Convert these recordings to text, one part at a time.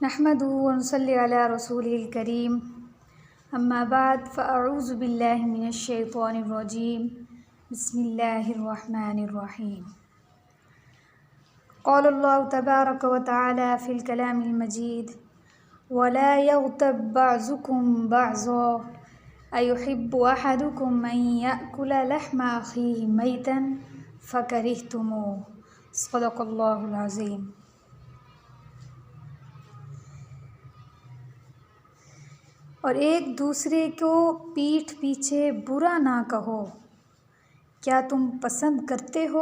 نحمده ونصلي على رسوله الكريم اما بعد فاعوذ بالله من الشيطان الرجيم بسم الله الرحمن الرحيم قال الله تبارك وتعالى في الكلام المجيد ولا يغتب بعضكم بعضا أيحب أحدكم أن يأكل لحم أخيه ميتا فكرهتموه صدق الله العظيم۔ اور ایک دوسرے کو پیٹھ پیچھے برا نہ کہو۔ کیا تم پسند کرتے ہو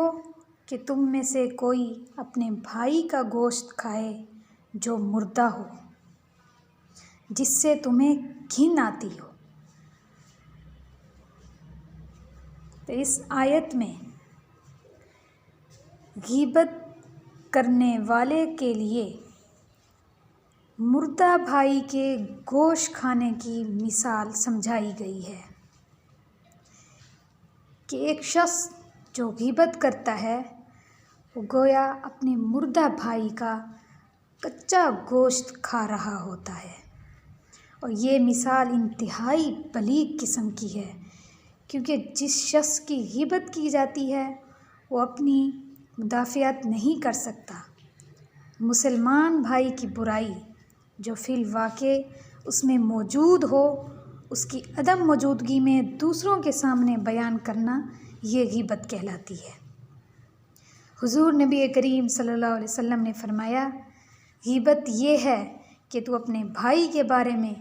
کہ تم میں سے کوئی اپنے بھائی کا گوشت کھائے جو مردہ ہو، جس سے تمہیں گھن آتی ہو؟ تو اس آیت میں غیبت کرنے والے کے لیے مردہ بھائی کے گوشت کھانے کی مثال سمجھائی گئی ہے کہ ایک شخص جو غیبت کرتا ہے وہ گویا اپنے مردہ بھائی کا کچا گوشت کھا رہا ہوتا ہے، اور یہ مثال انتہائی بلیغ قسم کی ہے، کیونکہ جس شخص کی غیبت کی جاتی ہے وہ اپنی مدافعت نہیں کر سکتا۔ مسلمان بھائی کی برائی جو فی الواقع اس میں موجود ہو، اس کی عدم موجودگی میں دوسروں کے سامنے بیان کرنا، یہ غیبت کہلاتی ہے۔ حضور نبی کریم صلی اللہ علیہ وسلم نے فرمایا، غیبت یہ ہے کہ تو اپنے بھائی کے بارے میں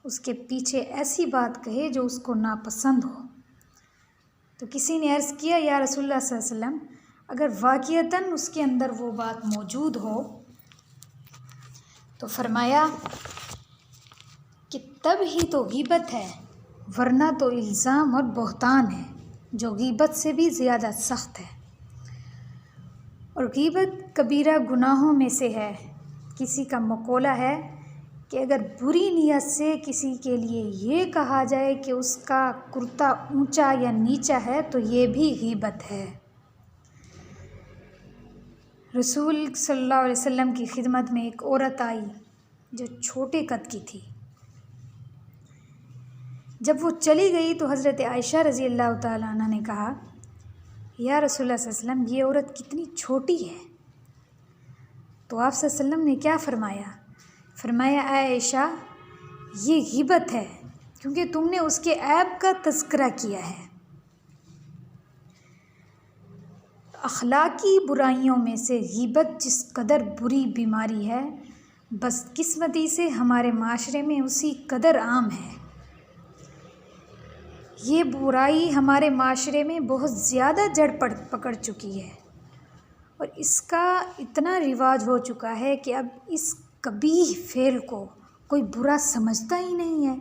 اس کے پیچھے ایسی بات کہے جو اس کو ناپسند ہو۔ تو کسی نے عرض کیا، یا رسول اللہ صلی اللہ علیہ وسلم، اگر واقعتاً اس کے اندر وہ بات موجود ہو تو فرمایا کہ تب ہی تو غیبت ہے، ورنہ تو الزام اور بہتان ہے جو غیبت سے بھی زیادہ سخت ہے۔ اور غیبت کبیرہ گناہوں میں سے ہے۔ کسی کا مقولہ ہے کہ اگر بری نیت سے کسی کے لیے یہ کہا جائے کہ اس کا کرتا اونچا یا نیچا ہے تو یہ بھی غیبت ہے۔ رسول صلی اللہ علیہ وسلم کی خدمت میں ایک عورت آئی جو چھوٹے قد کی تھی۔ جب وہ چلی گئی تو حضرت عائشہ رضی اللہ تعالیٰ عنہ نے کہا، یا رسول اللہ صلی اللہ علیہ وسلم، یہ عورت کتنی چھوٹی ہے؟ تو آپ صلی اللہ علیہ وسلم نے کیا فرمایا؟ فرمایا، اے عائشہ، یہ غیبت ہے، کیونکہ تم نے اس کے عیب کا تذکرہ کیا ہے۔ اخلاقی برائیوں میں سے غیبت جس قدر بری بیماری ہے، بس قسمتی سے ہمارے معاشرے میں اسی قدر عام ہے۔ یہ برائی ہمارے معاشرے میں بہت زیادہ جڑ پکڑ چکی ہے، اور اس کا اتنا رواج ہو چکا ہے کہ اب اس قبیح فعل کو کوئی برا سمجھتا ہی نہیں ہے،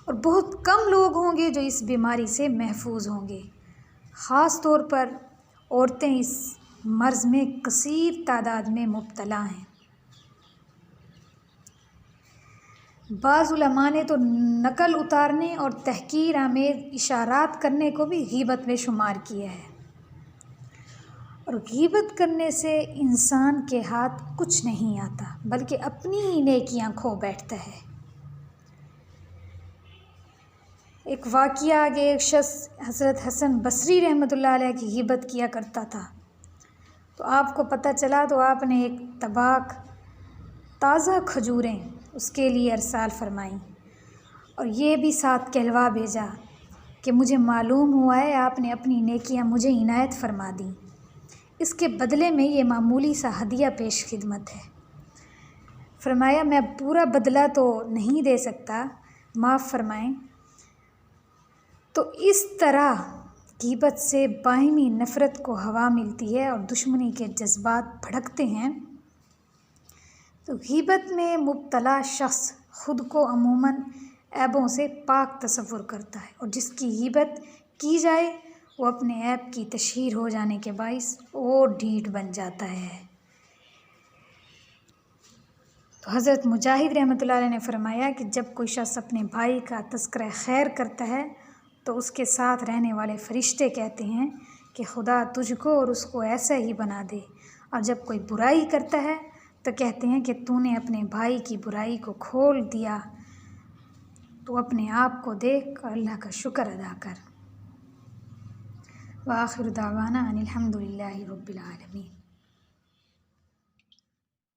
اور بہت کم لوگ ہوں گے جو اس بیماری سے محفوظ ہوں گے۔ خاص طور پر عورتیں اس مرض میں کثیر تعداد میں مبتلا ہیں۔ بعض علماء نے تو نقل اتارنے اور تحقیر آمیز اشارات کرنے کو بھی غیبت میں شمار کیا ہے۔ اور غیبت کرنے سے انسان کے ہاتھ کچھ نہیں آتا، بلکہ اپنی ہی نیکیاں کھو بیٹھتا ہے۔ ایک واقعہ آگے، ایک شخص حضرت حسن بصری رحمۃ اللہ علیہ کی غیبت کیا کرتا تھا، تو آپ کو پتہ چلا تو آپ نے ایک طباق تازہ کھجوریں اس کے لیے ارسال فرمائیں، اور یہ بھی ساتھ کہلوا بھیجا کہ مجھے معلوم ہوا ہے آپ نے اپنی نیکیاں مجھے عنایت فرما دیں، اس کے بدلے میں یہ معمولی سا ہدیہ پیش خدمت ہے۔ فرمایا، میں پورا بدلہ تو نہیں دے سکتا، معاف فرمائیں۔ تو اس طرح غیبت سے باہمی نفرت کو ہوا ملتی ہے اور دشمنی کے جذبات بھڑکتے ہیں۔ تو غیبت میں مبتلا شخص خود کو عموماً عیبوں سے پاک تصور کرتا ہے، اور جس کی غیبت کی جائے وہ اپنے عیب کی تشہیر ہو جانے کے باعث اور ڈھیٹ بن جاتا ہے۔ تو حضرت مجاہد رحمۃ اللہ علیہ نے فرمایا کہ جب کوئی شخص اپنے بھائی کا تذکرہ خیر کرتا ہے تو اس کے ساتھ رہنے والے فرشتے کہتے ہیں کہ خدا تجھ کو اور اس کو ایسا ہی بنا دے، اور جب کوئی برائی کرتا ہے تو کہتے ہیں کہ تو نے اپنے بھائی کی برائی کو کھول دیا، تو اپنے آپ کو دیکھ کر اللہ کا شکر ادا کر۔ وآخر دعوانا ان الحمد للہ رب العالمین۔